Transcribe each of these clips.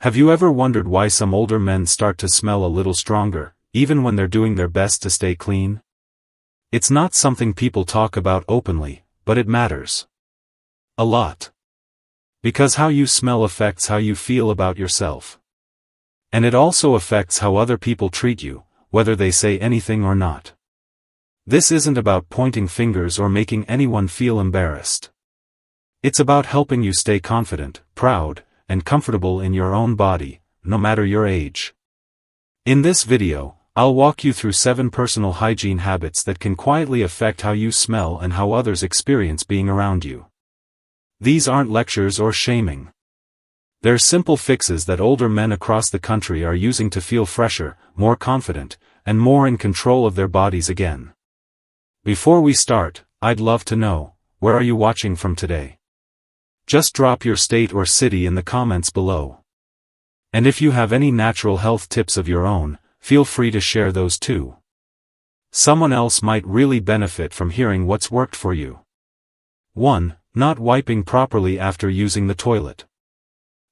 Have you ever wondered why some older men start to smell a little stronger, even when they're doing their best to stay clean? It's not something people talk about openly, but it matters a lot. Because how you smell affects how you feel about yourself. And it also affects how other people treat you, whether they say anything or not. This isn't about pointing fingers or making anyone feel embarrassed. It's about helping you stay confident, proud, and comfortable in your own body, no matter your age. In this video, I'll walk you through 7 personal hygiene habits that can quietly affect how you smell and how others experience being around you. These aren't lectures or shaming. They're simple fixes that older men across the country are using to feel fresher, more confident, and more in control of their bodies again. Before we start, I'd love to know, where are you watching from today? Just drop your state or city in the comments below. And if you have any natural health tips of your own, feel free to share those too. Someone else might really benefit from hearing what's worked for you. 1. Not wiping properly after using the toilet.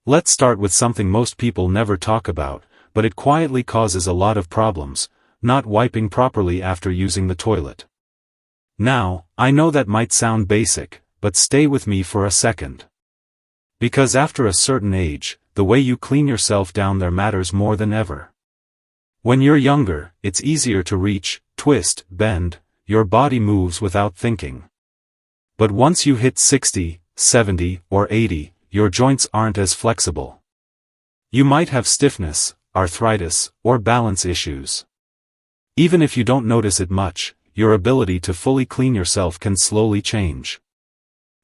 Let's start with something most people never talk about, but it quietly causes a lot of problems: not wiping properly after using the toilet. Now, I know that might sound basic, but stay with me for a second. Because after a certain age, the way you clean yourself down there matters more than ever. When you're younger, it's easier to reach, twist, bend, your body moves without thinking. But once you hit 60, 70, or 80, your joints aren't as flexible. You might have stiffness, arthritis, or balance issues. Even if you don't notice it much, your ability to fully clean yourself can slowly change.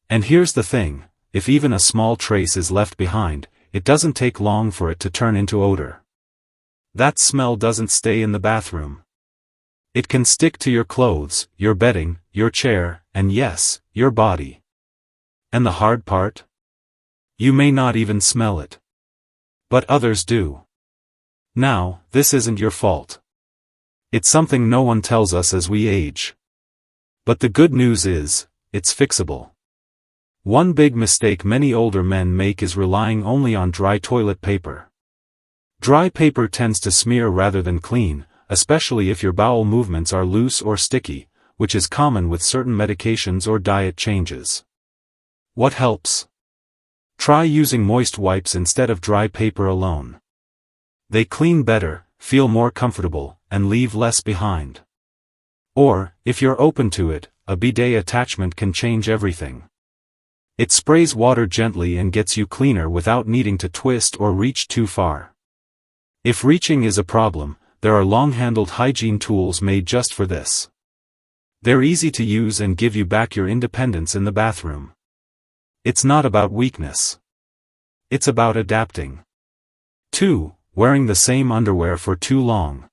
And here's the thing, if even a small trace is left behind, it doesn't take long for it to turn into odor. That smell doesn't stay in the bathroom. It can stick to your clothes, your bedding, your chair, and yes, your body. And the hard part? You may not even smell it. But others do. Now, this isn't your fault. It's something no one tells us as we age. But the good news is, it's fixable. One big mistake many older men make is relying only on dry toilet paper. Dry paper tends to smear rather than clean, especially if your bowel movements are loose or sticky, which is common with certain medications or diet changes. What helps? Try using moist wipes instead of dry paper alone. They clean better, feel more comfortable, and leave less behind. Or, if you're open to it, a bidet attachment can change everything. It sprays water gently and gets you cleaner without needing to twist or reach too far. If reaching is a problem, there are long-handled hygiene tools made just for this. They're easy to use and give you back your independence in the bathroom. It's not about weakness. It's about adapting. 2. Wearing the same underwear for too long.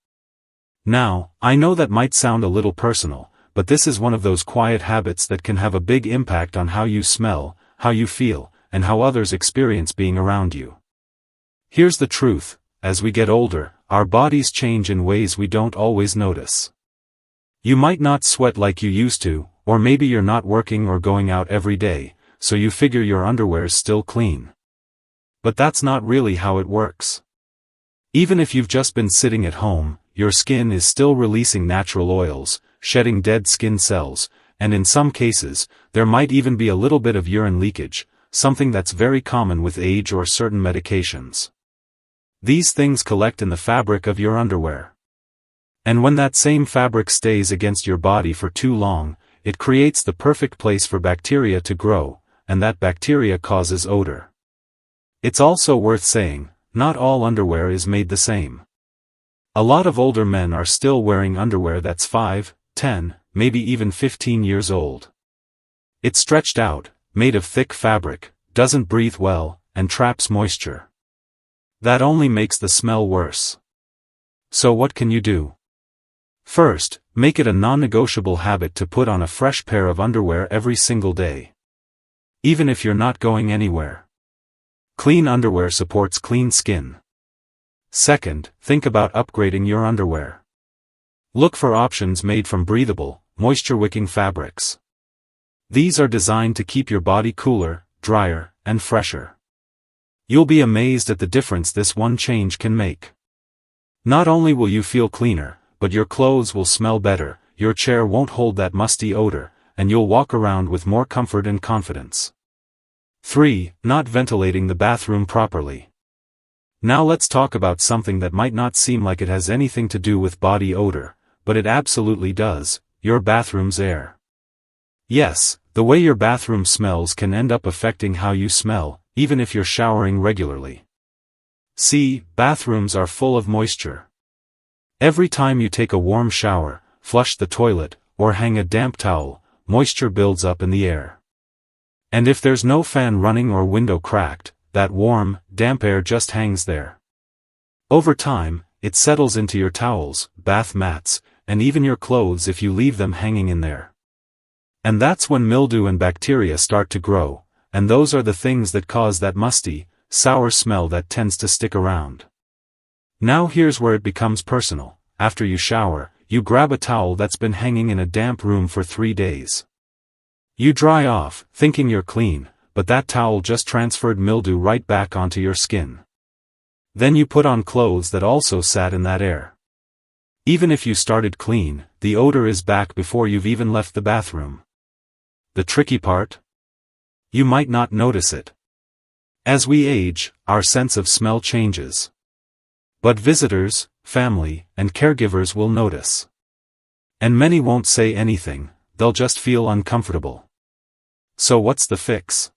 Now, I know that might sound a little personal, but this is one of those quiet habits that can have a big impact on how you smell, how you feel, and how others experience being around you. Here's the truth, as we get older, our bodies change in ways we don't always notice. You might not sweat like you used to, or maybe you're not working or going out every day, so you figure your underwear's still clean. But that's not really how it works. Even if you've just been sitting at home, your skin is still releasing natural oils, shedding dead skin cells, and in some cases, there might even be a little bit of urine leakage, something that's very common with age or certain medications. These things collect in the fabric of your underwear. And when that same fabric stays against your body for too long, it creates the perfect place for bacteria to grow, and that bacteria causes odor. It's also worth saying, not all underwear is made the same. A lot of older men are still wearing underwear that's 5, 10, maybe even 15 years old. It's stretched out, made of thick fabric, doesn't breathe well, and traps moisture. That only makes the smell worse. So what can you do? First, make it a non-negotiable habit to put on a fresh pair of underwear every single day. Even if you're not going anywhere. Clean underwear supports clean skin. Second, think about upgrading your underwear. Look for options made from breathable, moisture-wicking fabrics. These are designed to keep your body cooler, drier, and fresher. You'll be amazed at the difference this one change can make. Not only will you feel cleaner, but your clothes will smell better, your chair won't hold that musty odor, and you'll walk around with more comfort and confidence. 3. Not ventilating the bathroom properly. Now let's talk about something that might not seem like it has anything to do with body odor, but it absolutely does: your bathroom's air. Yes, the way your bathroom smells can end up affecting how you smell, even if you're showering regularly. See, bathrooms are full of moisture. Every time you take a warm shower, flush the toilet, or hang a damp towel, moisture builds up in the air. And if there's no fan running or window cracked, that warm, damp air just hangs there. Over time, it settles into your towels, bath mats, and even your clothes if you leave them hanging in there. And that's when mildew and bacteria start to grow, and those are the things that cause that musty, sour smell that tends to stick around. Now here's where it becomes personal. After you shower, you grab a towel that's been hanging in a damp room for 3 days. You dry off, thinking you're clean, but that towel just transferred mildew right back onto your skin. Then you put on clothes that also sat in that air. Even if you started clean, the odor is back before you've even left the bathroom. The tricky part? You might not notice it. As we age, our sense of smell changes. But visitors, family, and caregivers will notice. And many won't say anything, they'll just feel uncomfortable. So what's the fix?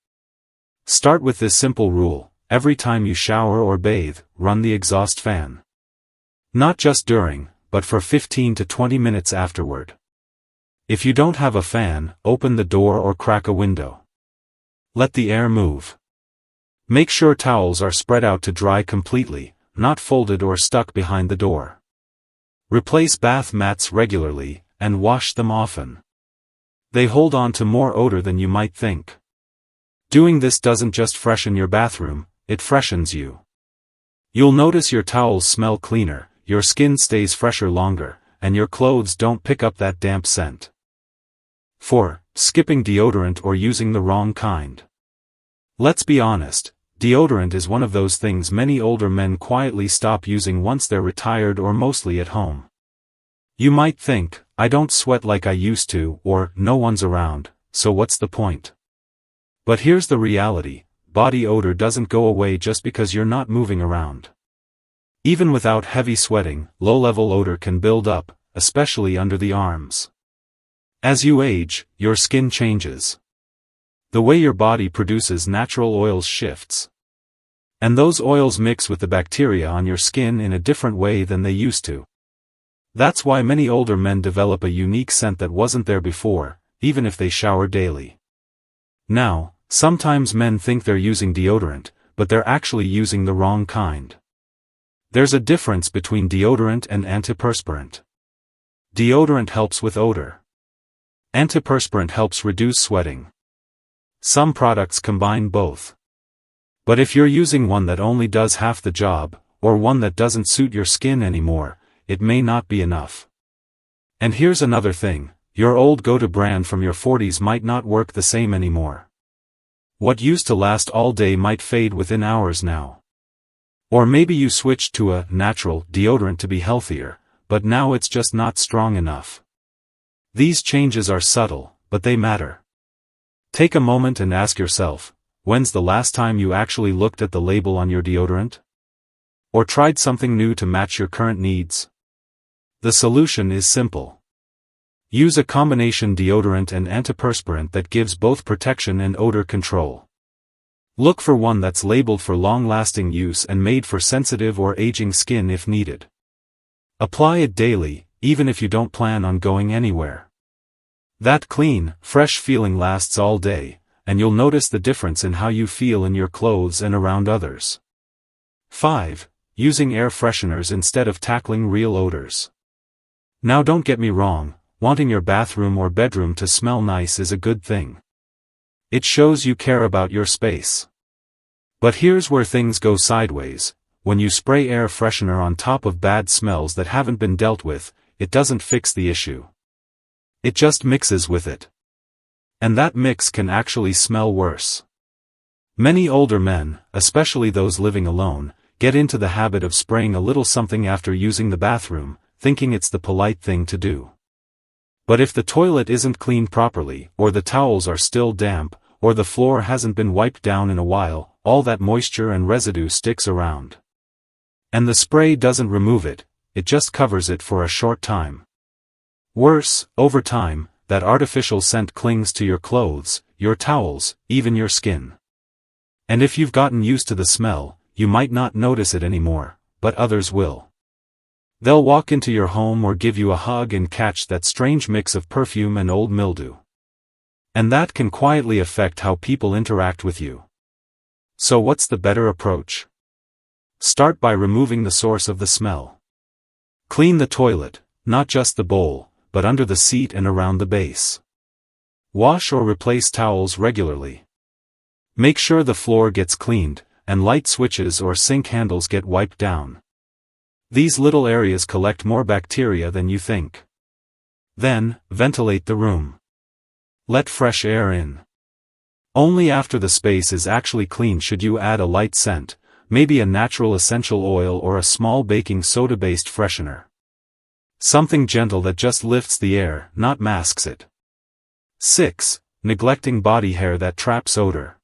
Start with this simple rule: every time you shower or bathe, run the exhaust fan. Not just during, but for 15 to 20 minutes afterward. If you don't have a fan, open the door or crack a window. Let the air move. Make sure towels are spread out to dry completely, not folded or stuck behind the door. Replace bath mats regularly, and wash them often. They hold on to more odor than you might think. Doing this doesn't just freshen your bathroom, it freshens you. You'll notice your towels smell cleaner, your skin stays fresher longer, and your clothes don't pick up that damp scent. 4. Skipping deodorant or using the wrong kind. Let's be honest, deodorant is one of those things many older men quietly stop using once they're retired or mostly at home. You might think, I don't sweat like I used to, or no one's around, so what's the point? But here's the reality: body odor doesn't go away just because you're not moving around. Even without heavy sweating, low-level odor can build up, especially under the arms. As you age, your skin changes. The way your body produces natural oils shifts. And those oils mix with the bacteria on your skin in a different way than they used to. That's why many older men develop a unique scent that wasn't there before, even if they shower daily. Now, sometimes men think they're using deodorant, but they're actually using the wrong kind. There's a difference between deodorant and antiperspirant. Deodorant helps with odor. Antiperspirant helps reduce sweating. Some products combine both. But if you're using one that only does half the job, or one that doesn't suit your skin anymore, it may not be enough. And here's another thing: your old go-to brand from your 40s might not work the same anymore. What used to last all day might fade within hours now. Or maybe you switched to a natural deodorant to be healthier, but now it's just not strong enough. These changes are subtle, but they matter. Take a moment and ask yourself, when's the last time you actually looked at the label on your deodorant? Or tried something new to match your current needs? The solution is simple. Use a combination deodorant and antiperspirant that gives both protection and odor control. Look for one that's labeled for long-lasting use and made for sensitive or aging skin if needed. Apply it daily, even if you don't plan on going anywhere. That clean, fresh feeling lasts all day, and you'll notice the difference in how you feel in your clothes and around others. 5. Using air fresheners instead of tackling real odors. Now don't get me wrong, wanting your bathroom or bedroom to smell nice is a good thing. It shows you care about your space. But here's where things go sideways: when you spray air freshener on top of bad smells that haven't been dealt with, it doesn't fix the issue. It just mixes with it. And that mix can actually smell worse. Many older men, especially those living alone, get into the habit of spraying a little something after using the bathroom, thinking it's the polite thing to do. But if the toilet isn't cleaned properly, or the towels are still damp, or the floor hasn't been wiped down in a while, all that moisture and residue sticks around. And the spray doesn't remove it, it just covers it for a short time. Worse, over time, that artificial scent clings to your clothes, your towels, even your skin. And if you've gotten used to the smell, you might not notice it anymore, but others will. They'll walk into your home or give you a hug and catch that strange mix of perfume and old mildew. And that can quietly affect how people interact with you. So what's the better approach? Start by removing the source of the smell. Clean the toilet, not just the bowl, but under the seat and around the base. Wash or replace towels regularly. Make sure the floor gets cleaned, and light switches or sink handles get wiped down. These little areas collect more bacteria than you think. Then, ventilate the room. Let fresh air in. Only after the space is actually clean should you add a light scent, maybe a natural essential oil or a small baking soda-based freshener. Something gentle that just lifts the air, not masks it. 6. Neglecting body hair that traps odor.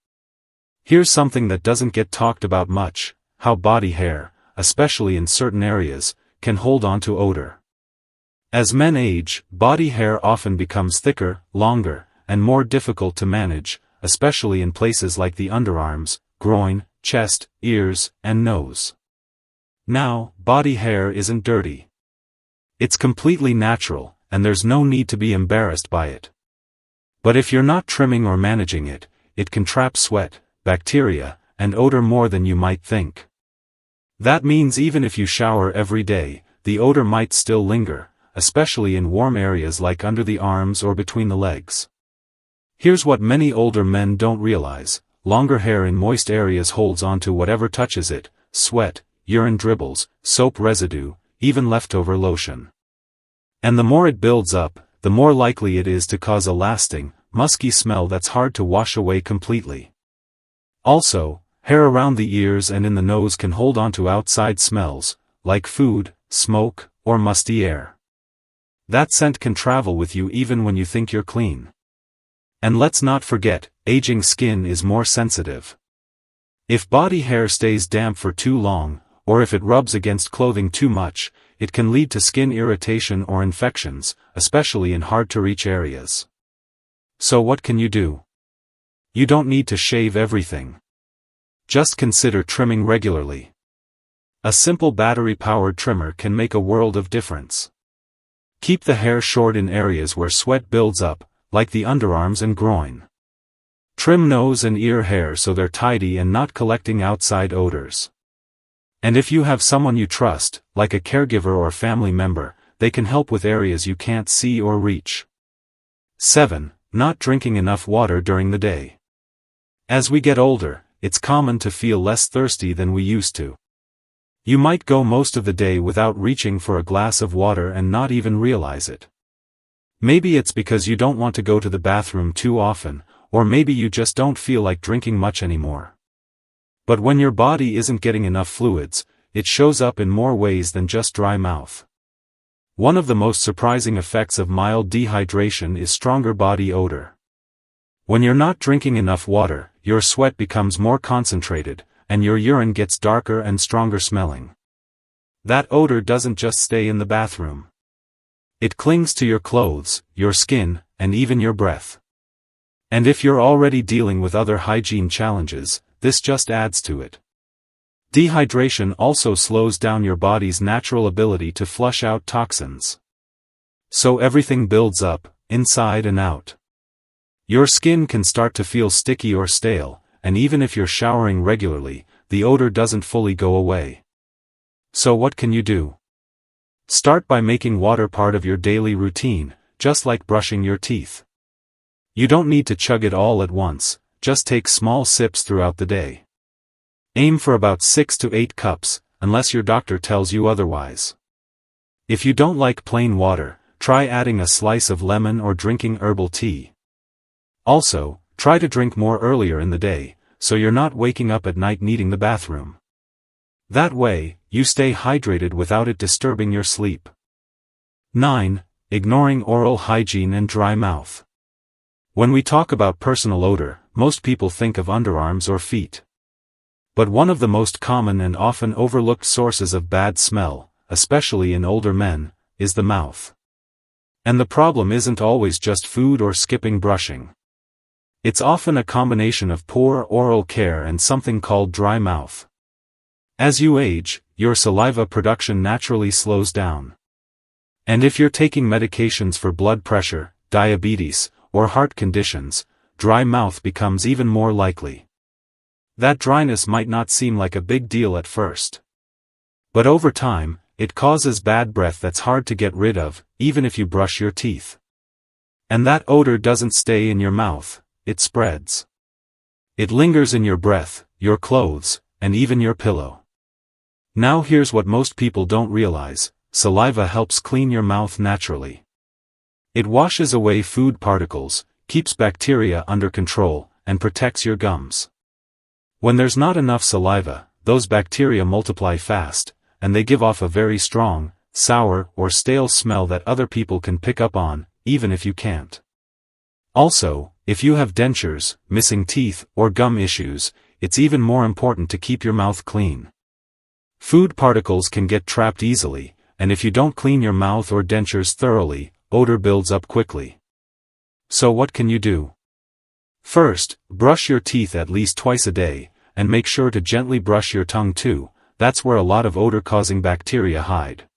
Here's something that doesn't get talked about much: how body hair, especially in certain areas, can hold on to odor. As men age, body hair often becomes thicker, longer, and more difficult to manage, especially in places like the underarms, groin, chest, ears, and nose. Now, body hair isn't dirty. It's completely natural, and there's no need to be embarrassed by it. But if you're not trimming or managing it, it can trap sweat, bacteria, and odor more than you might think. That means even if you shower every day, the odor might still linger, especially in warm areas like under the arms or between the legs. Here's what many older men don't realize: longer hair in moist areas holds onto whatever touches it: sweat, urine dribbles, soap residue, even leftover lotion. And the more it builds up, the more likely it is to cause a lasting, musky smell that's hard to wash away completely. Also, hair around the ears and in the nose can hold onto outside smells, like food, smoke, or musty air. That scent can travel with you even when you think you're clean. And let's not forget, aging skin is more sensitive. If body hair stays damp for too long, or if it rubs against clothing too much, it can lead to skin irritation or infections, especially in hard-to-reach areas. So what can you do? You don't need to shave everything. Just consider trimming regularly. A simple battery-powered trimmer can make a world of difference. Keep the hair short in areas where sweat builds up, like the underarms and groin. Trim nose and ear hair so they're tidy and not collecting outside odors. And if you have someone you trust, like a caregiver or family member, they can help with areas you can't see or reach. 7. Not drinking enough water during the day. As we get older, it's common to feel less thirsty than we used to. You might go most of the day without reaching for a glass of water and not even realize it. Maybe it's because you don't want to go to the bathroom too often, or maybe you just don't feel like drinking much anymore. But when your body isn't getting enough fluids, it shows up in more ways than just dry mouth. One of the most surprising effects of mild dehydration is stronger body odor. When you're not drinking enough water, your sweat becomes more concentrated, and your urine gets darker and stronger smelling. That odor doesn't just stay in the bathroom. It clings to your clothes, your skin, and even your breath. And if you're already dealing with other hygiene challenges, this just adds to it. Dehydration also slows down your body's natural ability to flush out toxins. So everything builds up, inside and out. Your skin can start to feel sticky or stale, and even if you're showering regularly, the odor doesn't fully go away. So what can you do? Start by making water part of your daily routine, just like brushing your teeth. You don't need to chug it all at once, just take small sips throughout the day. Aim for about 6 to 8 cups, unless your doctor tells you otherwise. If you don't like plain water, try adding a slice of lemon or drinking herbal tea. Also, try to drink more earlier in the day, so you're not waking up at night needing the bathroom. That way, you stay hydrated without it disturbing your sleep. 9. Ignoring oral hygiene and dry mouth. When we talk about personal odor, most people think of underarms or feet. But one of the most common and often overlooked sources of bad smell, especially in older men, is the mouth. And the problem isn't always just food or skipping brushing. It's often a combination of poor oral care and something called dry mouth. As you age, your saliva production naturally slows down. And if you're taking medications for blood pressure, diabetes, or heart conditions, dry mouth becomes even more likely. That dryness might not seem like a big deal at first. But over time, it causes bad breath that's hard to get rid of, even if you brush your teeth. And that odor doesn't stay in your mouth, it spreads. It lingers in your breath, your clothes, and even your pillow. Now here's what most people don't realize: saliva helps clean your mouth naturally. It washes away food particles, keeps bacteria under control, and protects your gums. When there's not enough saliva, those bacteria multiply fast, and they give off a very strong, sour or stale smell that other people can pick up on, even if you can't. Also, if you have dentures, missing teeth, or gum issues, it's even more important to keep your mouth clean. Food particles can get trapped easily, and if you don't clean your mouth or dentures thoroughly, odor builds up quickly. So what can you do? First, brush your teeth at least twice a day, and make sure to gently brush your tongue too. That's where a lot of odor-causing bacteria hide.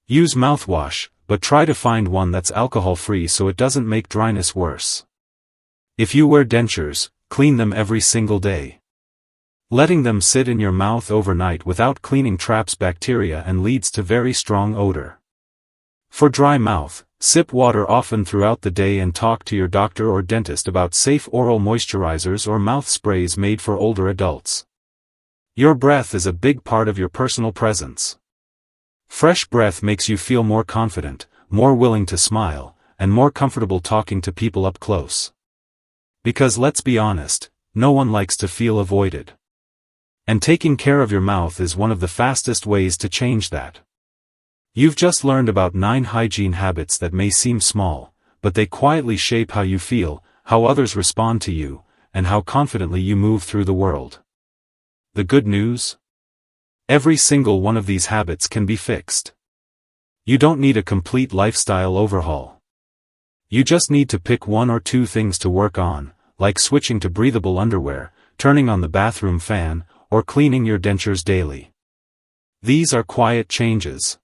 Use mouthwash, but try to find one that's alcohol-free so it doesn't make dryness worse. If you wear dentures, clean them every single day. Letting them sit in your mouth overnight without cleaning traps bacteria and leads to very strong odor. For dry mouth, sip water often throughout the day and talk to your doctor or dentist about safe oral moisturizers or mouth sprays made for older adults. Your breath is a big part of your personal presence. Fresh breath makes you feel more confident, more willing to smile, and more comfortable talking to people up close. Because let's be honest, no one likes to feel avoided. And taking care of your mouth is one of the fastest ways to change that. You've just learned about 9 hygiene habits that may seem small, but they quietly shape how you feel, how others respond to you, and how confidently you move through the world. The good news? Every single one of these habits can be fixed. You don't need a complete lifestyle overhaul. You just need to pick 1 or 2 things to work on, like switching to breathable underwear, turning on the bathroom fan, or cleaning your dentures daily. These are quiet changes.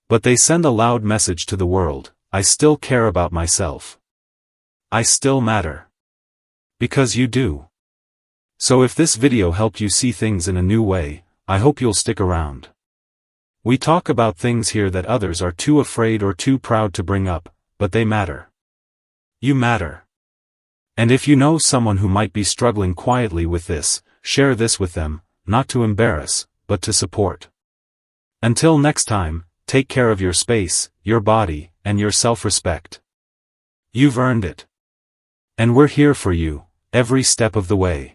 But they send a loud message to the world: I still care about myself. I still matter. Because you do. So if this video helped you see things in a new way, I hope you'll stick around. We talk about things here that others are too afraid or too proud to bring up, but they matter. You matter. And if you know someone who might be struggling quietly with this, share this with them, not to embarrass, but to support. Until next time, take care of your space, your body, and your self-respect. You've earned it. And we're here for you, every step of the way.